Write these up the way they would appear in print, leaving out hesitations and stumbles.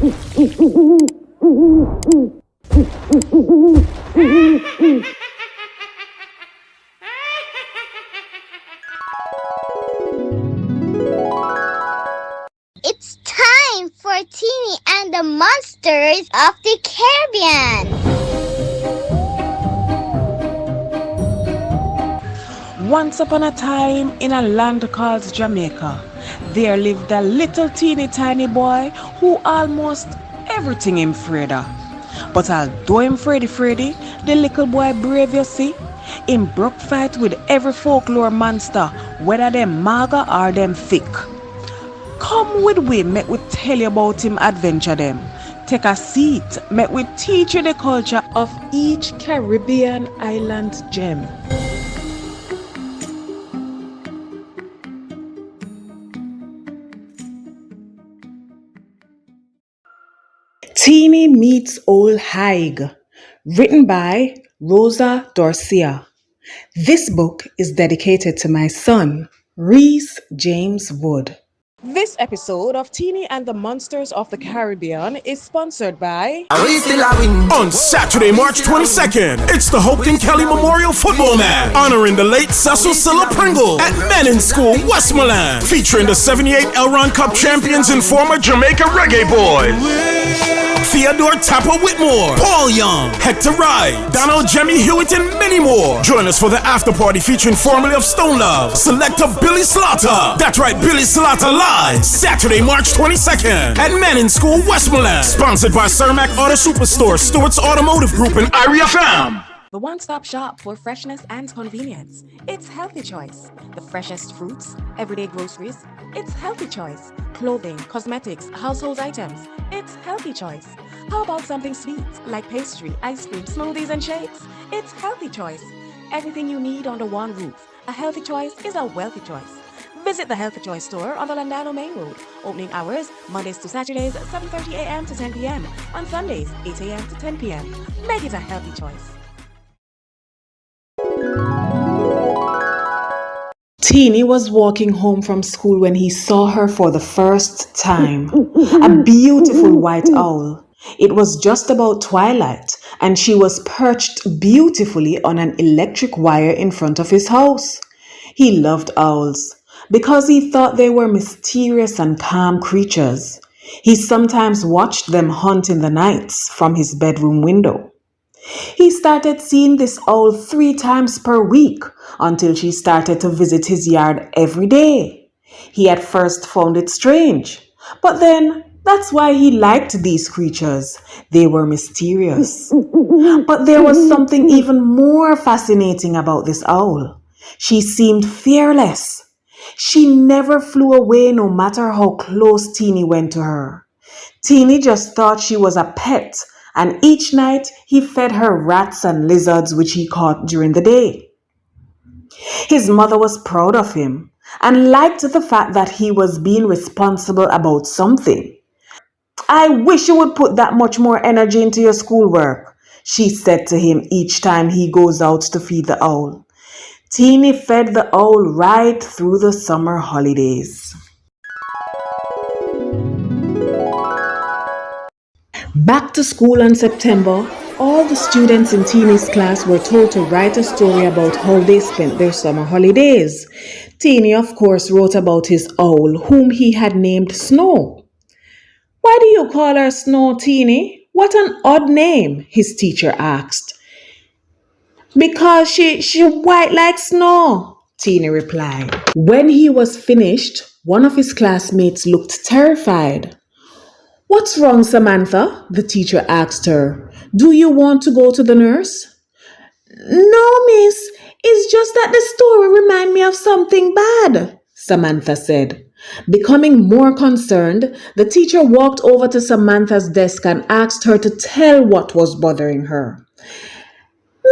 It's time for Teenie and the Monsters of the Caribbean. Once upon a time, in a land called Jamaica, there lived a little teeny tiny boy who almost everything him afraid of. But although him Freddy, the little boy brave you see, him broke fight with every folklore monster, whether them maga or them thick. Come with we, make we tell you about him adventure them. Take a seat, make we teach you the culture of each Caribbean island gem. Teenie Meets Ole Higue, written by Rosa Dorcia. This book is dedicated to my son, Reese James Wood. This episode of Teenie and the Monsters of the Caribbean is sponsored by... On Saturday, March 22nd, it's the Hopeton Kelly Memorial Football Match, honoring the late Cecil Silla Pringle at Manning School, Westmoreland, featuring the 78 Elron Cup champions and former Jamaica Reggae Boys. Theodore Tapper Whitmore, Paul Young, Hector Wright, Donald Jemmy Hewitt, and many more. Join us for the after party featuring formerly of Stone Love, selector Billy Slaughter. That's right, Billy Slaughter live, Saturday, March 22nd at Manning School, Westmoreland. Sponsored by Cermak Auto Superstore, Stewart's Automotive Group, and Irie FM. The one-stop shop for freshness and convenience. It's Healthy Choice. The freshest fruits, everyday groceries. It's Healthy Choice. Clothing, cosmetics, household items. It's Healthy Choice. How about something sweet like pastry, ice cream, smoothies, and shakes? It's Healthy Choice. Everything you need under one roof. A healthy choice is a wealthy choice. Visit the Healthy Choice store on the Landano Main Road. Opening hours, Mondays to Saturdays, 7:30 a.m. to 10 p.m. On Sundays, 8 a.m. to 10 p.m. Make it a healthy choice. Teenie was walking home from school when he saw her for the first time. A beautiful white owl. It was just about twilight, and she was perched beautifully on an electric wire in front of his house. He loved owls because he thought they were mysterious and calm creatures. He sometimes watched them hunt in the nights from his bedroom window. He started seeing this owl 3 times per week until she started to visit his yard every day. He at first found it strange, but then that's why he liked these creatures. They were mysterious. But there was something even more fascinating about this owl. She seemed fearless. She never flew away no matter how close Teenie went to her. Teenie just thought she was a pet, and each night he fed her rats and lizards which he caught during the day. His mother was proud of him and liked the fact that he was being responsible about something. "I wish you would put that much more energy into your schoolwork," she said to him each time he goes out to feed the owl. Teenie fed the owl right through the summer holidays. Back to school in September, all the students in Teenie's class were told to write a story about how they spent their summer holidays. Teenie, of course, wrote about his owl, whom he had named Snow. "Why do you call her Snow, Teenie? What an odd name," his teacher asked. "Because she white like snow," Teenie replied. When he was finished, one of his classmates looked terrified. "What's wrong, Samantha?" the teacher asked her. "Do you want to go to the nurse?" "No, miss. It's just that the story reminds me of something bad," Samantha said. Becoming more concerned, the teacher walked over to Samantha's desk and asked her to tell what was bothering her.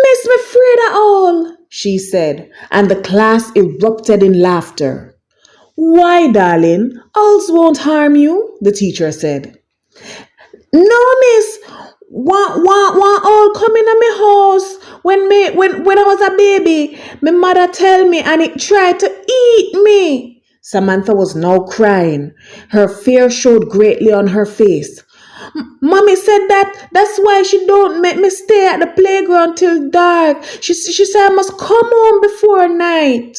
"Miss, me afraid of all," she said, and the class erupted in laughter. "Why, darling? Owls won't harm you," the teacher said. "No, miss. One owl come in my house when I was a baby. My mother tell me, and it tried to eat me." Samantha was now crying. Her fear showed greatly on her face. Mommy said that's why she don't make me stay at the playground till dark. She said I must come home before night.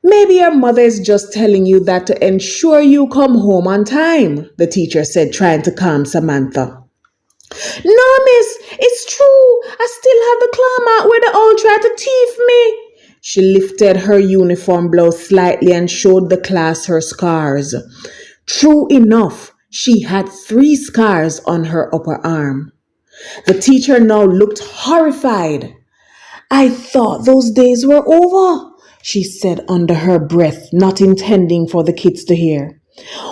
Maybe your mother is just telling you that to ensure you come home on time, the teacher said, trying to calm Samantha. No, miss, it's true. I still have the claw mark where the owl tried to thief me. She lifted her uniform blouse slightly and showed the class her scars. True enough, she had 3 scars on her upper arm. The teacher now looked horrified. I thought those days were over, she said under her breath, not intending for the kids to hear.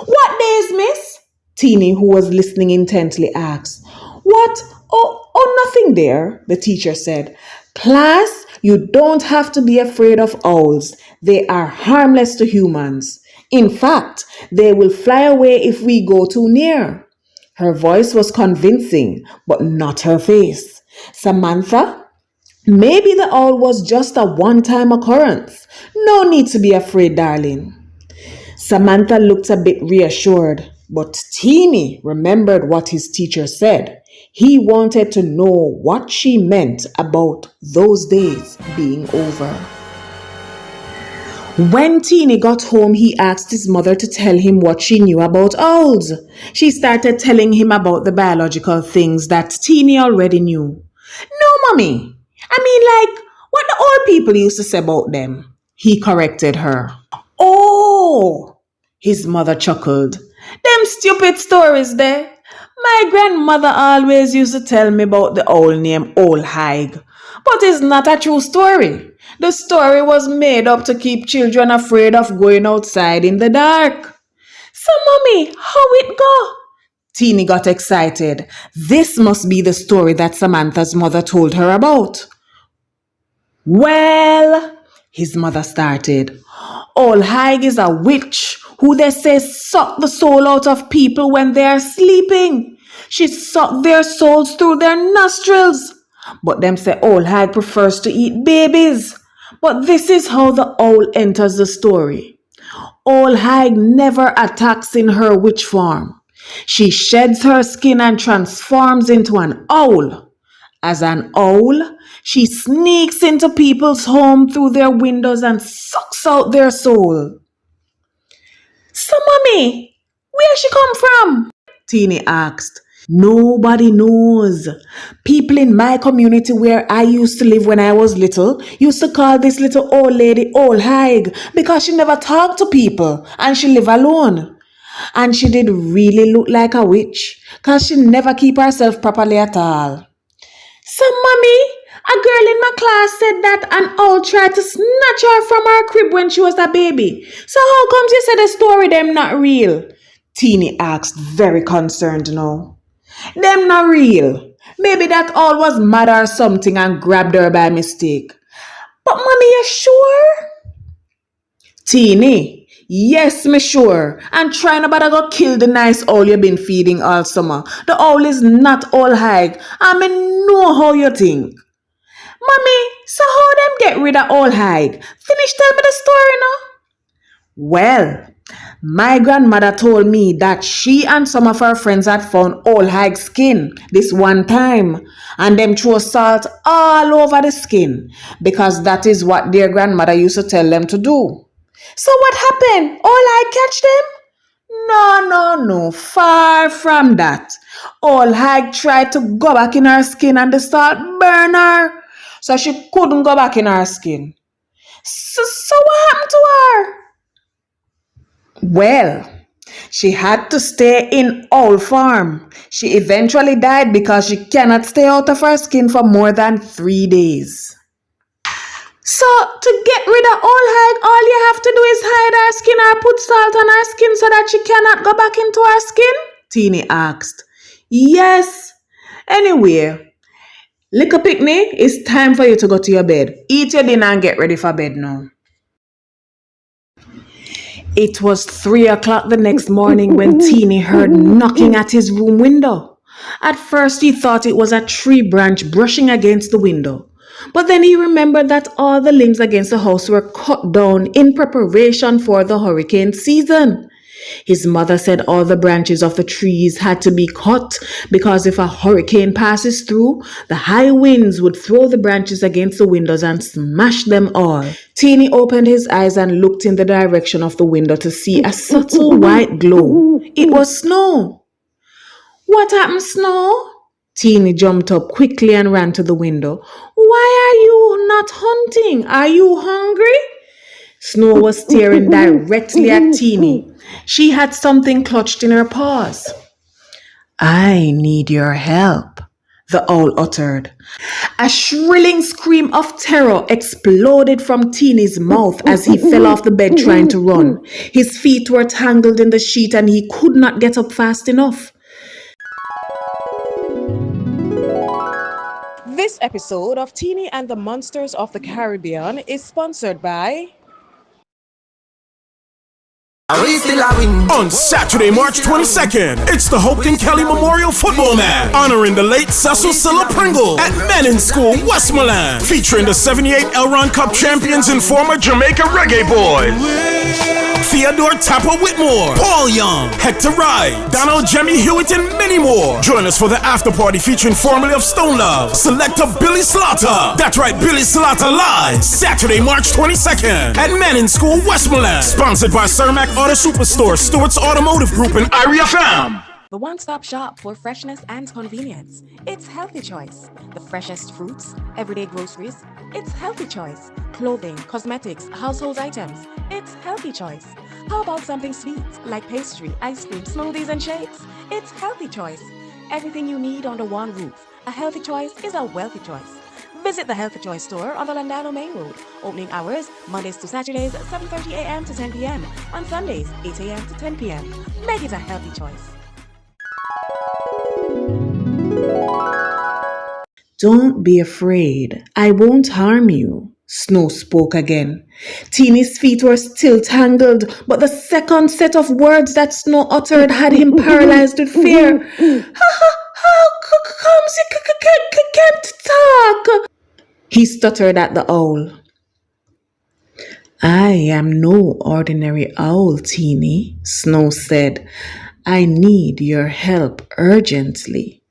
What days, miss? Teenie, who was listening intently, asked. What? Oh, nothing there, the teacher said. Class, you don't have to be afraid of owls. They are harmless to humans. In fact, they will fly away if we go too near. Her voice was convincing, but not her face. Samantha, maybe the owl was just a one-time occurrence. No need to be afraid, darling. Samantha looked a bit reassured, but Teenie remembered what his teacher said. He wanted to know what she meant about those days being over. When Teenie got home, he asked his mother to tell him what she knew about owls. She started telling him about the biological things that Teenie already knew. No, Mommy. I mean, like, what the old people used to say about them. He corrected her. Oh, his mother chuckled. Them stupid stories there. My grandmother always used to tell me about the owl named Ole Higue. But it's not a true story. The story was made up to keep children afraid of going outside in the dark. So, Mommy, how it go? Teenie got excited. This must be the story that Samantha's mother told her about. Well, his mother started. Ole Higue is a witch who they say suck the soul out of people when they are sleeping. She sucked their souls through their nostrils. But them say Ole Higue prefers to eat babies. But this is how the owl enters the story. Ole Higue never attacks in her witch form. She sheds her skin and transforms into an owl. As an owl, she sneaks into people's home through their windows and sucks out their soul. So, Mommy, where she come from? Teenie asked. Nobody knows. People in my community where I used to live when I was little used to call this little old lady Ole Higue because she never talked to people and she lived alone. And she did really look like a witch because she never keep herself properly at all. So, Mommy, a girl in my class said that an owl tried to snatch her from her crib when she was a baby. So how comes you say the story them not real? Teenie asked, very concerned now. Them not real. Maybe that owl was mad or something and grabbed her by mistake. But Mommy, you sure? Teenie, yes, me sure. And try not to go kill the nice owl you been feeding all summer. The owl is not Ole Higue. I mean, know how you think. Mommy, so how them get rid of Ole Higue? Finish tell me the story now. Well, my grandmother told me that she and some of her friends had found Ole Higue skin this one time and them threw salt all over the skin because that is what their grandmother used to tell them to do. So what happened? Ole Higue catch them? No, far from that. Ole Higue tried to go back in her skin and the salt burned her. So she couldn't go back in her skin. So what happened to her? Well, she had to stay in owl form. She eventually died because she cannot stay out of her skin for more than 3 days. So, to get rid of Ole Higue, all you have to do is hide her skin or put salt on her skin so that she cannot go back into her skin? Teenie asked. Yes. Anyway, little picnic, it's time for you to go to your bed. Eat your dinner and get ready for bed now. It was 3 o'clock the next morning when Teenie heard knocking at his room window. At first he thought it was a tree branch brushing against the window. But then he remembered that all the limbs against the house were cut down in preparation for the hurricane season. His mother said all the branches of the trees had to be cut because if a hurricane passes through, the high winds would throw the branches against the windows and smash them all. Teenie opened his eyes and looked in the direction of the window to see a subtle white glow. It was snow. What happened, Snow? Teenie jumped up quickly and ran to the window. Why are you not hunting? Are you hungry? Snow was staring directly at Teenie. She had something clutched in her paws. I need your help, the owl uttered. A shrilling scream of terror exploded from Teenie's mouth as he fell off the bed trying to run. His feet were tangled in the sheet and he could not get up fast enough. This episode of Teenie and the Monsters of the Caribbean is sponsored by... On Saturday, March 22nd, it's the Hopeton Kelly Memorial Football Match, honoring the late Cecil Cilla Pringle at Men in School, Westmoreland, featuring the 78 Elron Cup champions and former Jamaica Reggae Boys. Theodore Tapper Whitmore, Paul Young, Hector Wright, Donald Jemmy Hewitt, and many more. Join us for the after party featuring formerly of Stone Love, selector Billy Slaughter. That's right, Billy Slaughter live, Saturday, March 22nd at Men in School, Westmoreland. Sponsored by Cermak Auto Superstore, Stewart's Automotive Group, and Irie FM. The one-stop shop for freshness and convenience. It's Healthy Choice. The freshest fruits, everyday groceries. It's Healthy Choice. Clothing, cosmetics, household items. It's Healthy Choice. How about something sweet like pastry, ice cream, smoothies, and shakes? It's Healthy Choice. Everything you need under one roof. A healthy choice is a wealthy choice. Visit the Healthy Choice store on the Landano Main Road. Opening hours, Mondays to Saturdays, 7:30 a.m. to 10 p.m. On Sundays, 8 a.m. to 10 p.m. Make it a healthy choice. Don't be afraid. I won't harm you. Snow spoke again. Teenie's feet were still tangled, but the second set of words that Snow uttered had him paralyzed with fear. How comes you can't talk? He stuttered at the owl. I am no ordinary owl, Teenie, Snow said. I need your help urgently.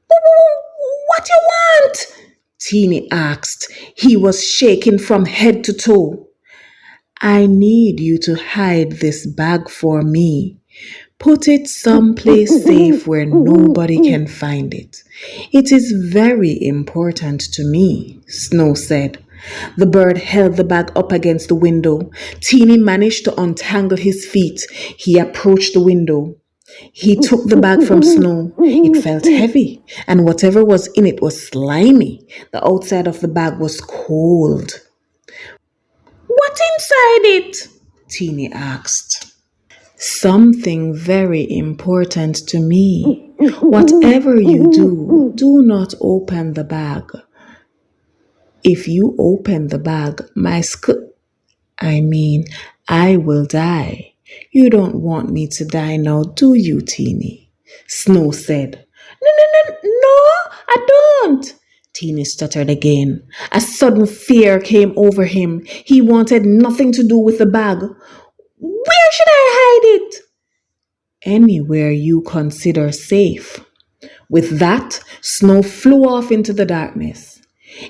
What you want? Teenie asked. He was shaking from head to toe. I need you to hide this bag for me. Put it someplace safe where nobody can find it. It is very important to me, Snow said. The bird held the bag up against the window. Teenie managed to untangle his feet. He approached the window. He took the bag from Snow. It felt heavy, and whatever was in it was slimy. The outside of the bag was cold. What inside it? Teenie asked. Something very important to me. Whatever you do, do not open the bag. If you open the bag, I will die. You don't want me to die now, do you, Teenie? Snow said. No, I don't. Teenie stuttered again. A sudden fear came over him. He wanted nothing to do with the bag. Where should I hide it? Anywhere you consider safe. With that, Snow flew off into the darkness.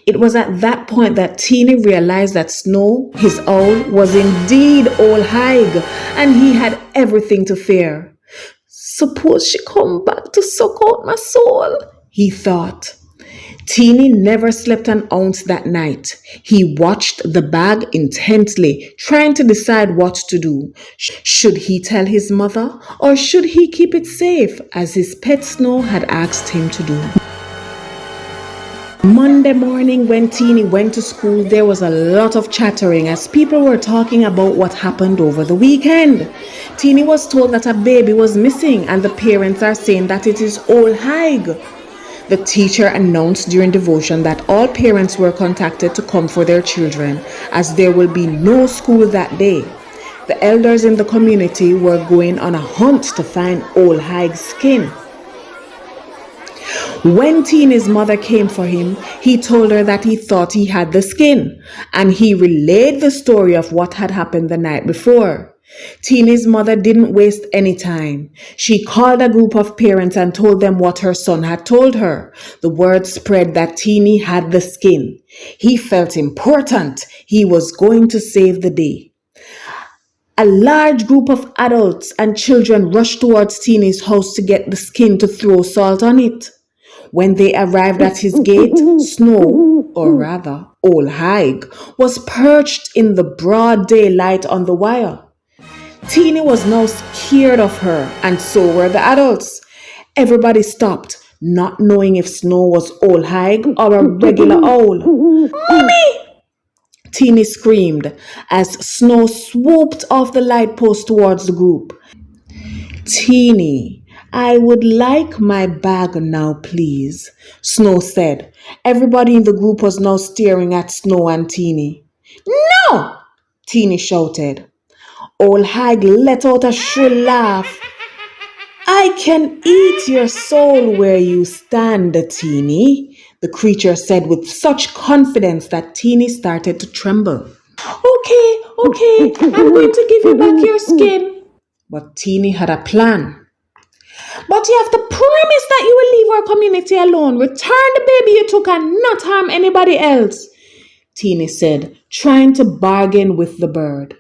It was at that point that Teenie realized that Snow, his owl, was indeed Ole Higue, and he had everything to fear. Suppose she come back to suck out my soul, he thought. Teenie never slept an ounce that night. He watched the bag intently, trying to decide what to do. Should he tell his mother, or should he keep it safe, as his pet Snow had asked him to do? Monday morning, when Teenie went to school, there was a lot of chattering as people were talking about what happened over the weekend. Teenie was told that a baby was missing, and the parents are saying that it is Ole Higue. The teacher announced during devotion that all parents were contacted to come for their children, as there will be no school that day. The elders in the community were going on a hunt to find Ole Higue's skin. When Teenie's mother came for him, he told her that he thought he had the skin, and he relayed the story of what had happened the night before. Teenie's mother didn't waste any time. She called a group of parents and told them what her son had told her. The word spread that Teenie had the skin. He felt important. He was going to save the day. A large group of adults and children rushed towards Teenie's house to get the skin to throw salt on it. When they arrived at his gate, Snow, or rather, Ole Higue, was perched in the broad daylight on the wire. Teenie was now scared of her, and so were the adults. Everybody stopped, not knowing if Snow was Ole Higue or a regular owl. "Mommy!" Teenie screamed as Snow swooped off the light post towards the group. "Teenie, I would like my bag now, please," Snow said. Everybody in the group was now staring at Snow and Teenie. "No!" Teenie shouted. Ole Higue let out a shrill laugh. "I can eat your soul where you stand, Teenie," the creature said with such confidence that Teenie started to tremble. Okay, I'm going to give you back your skin." But Teenie had a plan. "But you have to promise that you will leave our community alone, return the baby you took and not harm anybody else," Teenie said, trying to bargain with the bird.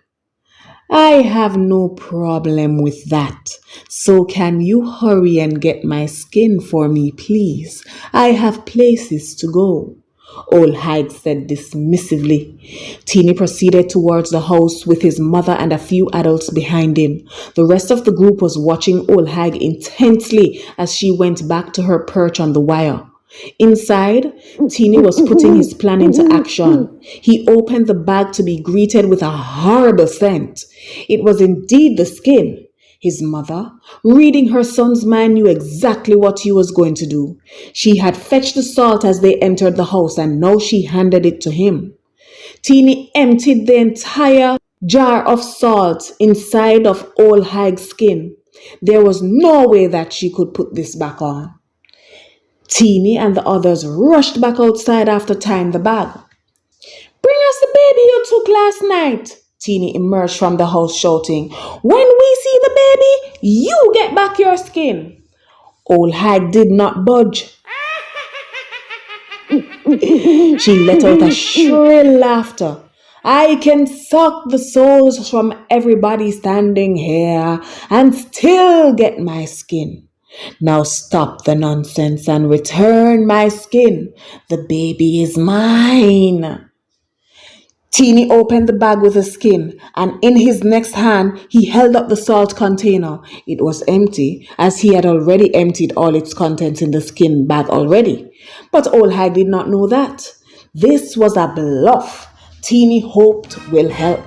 "I have no problem with that. So can you hurry and get my skin for me, please? I have places to go," Ole Higue said dismissively. Teenie proceeded towards the house with his mother and a few adults behind him. The rest of the group was watching Ole Higue intensely as she went back to her perch on the wire. Inside, Teenie was putting his plan into action. He opened the bag to be greeted with a horrible scent. It was indeed the skin. His mother, reading her son's mind, knew exactly what he was going to do. She had fetched the salt as they entered the house, and now she handed it to him. Teenie emptied the entire jar of salt inside of Ole Higue's skin. There was no way that she could put this back on. Teenie and the others rushed back outside after tying the bag. "Bring us the baby you took last night," Teenie emerged from the house shouting. "When we see the baby, you get back your skin." Ole Higue did not budge. She let out a shrill laughter. "I can suck the souls from everybody standing here and still get my skin. Now stop the nonsense and return my skin. The baby is mine." Teenie opened the bag with the skin, and in his next hand, he held up the salt container. It was empty, as he had already emptied all its contents in the skin bag already. But Ole Higue did not know that. This was a bluff Teenie hoped will help.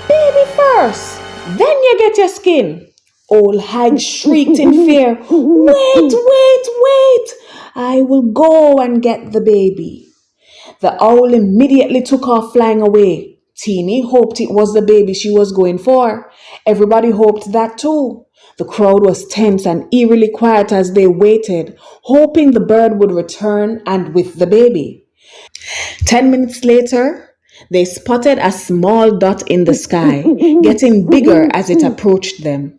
"Baby first, then you get your skin," Ole Higue shrieked in fear. Wait! I will go and get the baby." The owl immediately took off flying away. Teenie hoped it was the baby she was going for. Everybody hoped that too. The crowd was tense and eerily quiet as they waited, hoping the bird would return and with the baby. 10 minutes later, they spotted a small dot in the sky, getting bigger as it approached them.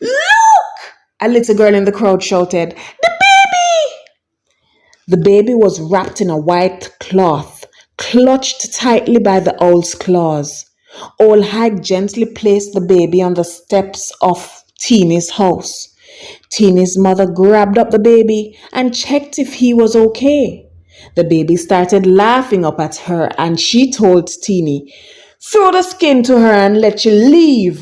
"Look!" a little girl in the crowd shouted. "The baby!" The baby was wrapped in a white cloth, clutched tightly by the owl's claws. Ole Higue gently placed the baby on the steps of Teenie's house. Teenie's mother grabbed up the baby and checked if he was okay. The baby started laughing up at her, and she told Teenie, "Throw the skin to her and let you leave."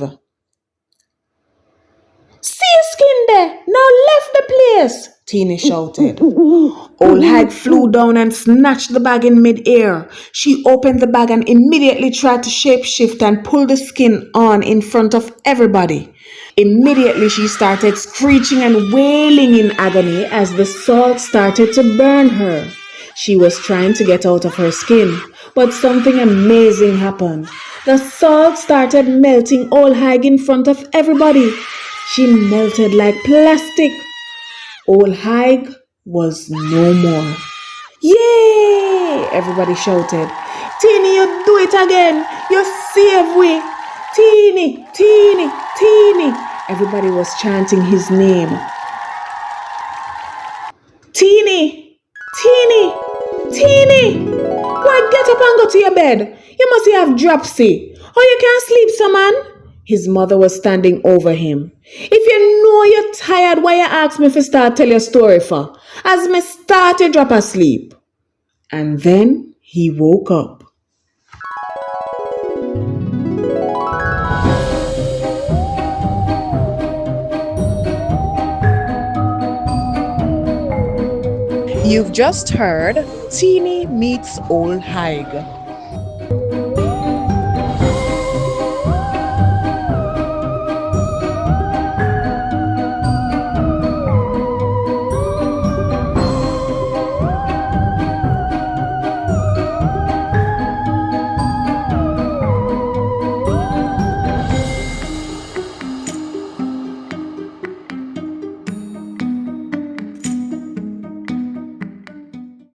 "See your skin there, now left the place," Teenie shouted. Ole Higue flew down and snatched the bag in mid-air. She opened the bag and immediately tried to shapeshift and pull the skin on in front of everybody. Immediately she started screeching and wailing in agony as the salt started to burn her. She was trying to get out of her skin, but something amazing happened. The salt started melting Ole Higue in front of everybody. She melted like plastic. Ole Higue was no more. "Yay!" everybody shouted. "Teenie, you do it again. You save we. Teenie, Teenie, Teenie. Everybody was chanting his name. Teenie, Teenie, Teenie. Why, get up and go to your bed. You must have dropsy. Or you can't sleep, some man. His mother was standing over him. If you know you're tired, why you ask me if start tell your story for? As me start to drop asleep. And then he woke up. You've just heard Teenie Meets Ole Higue,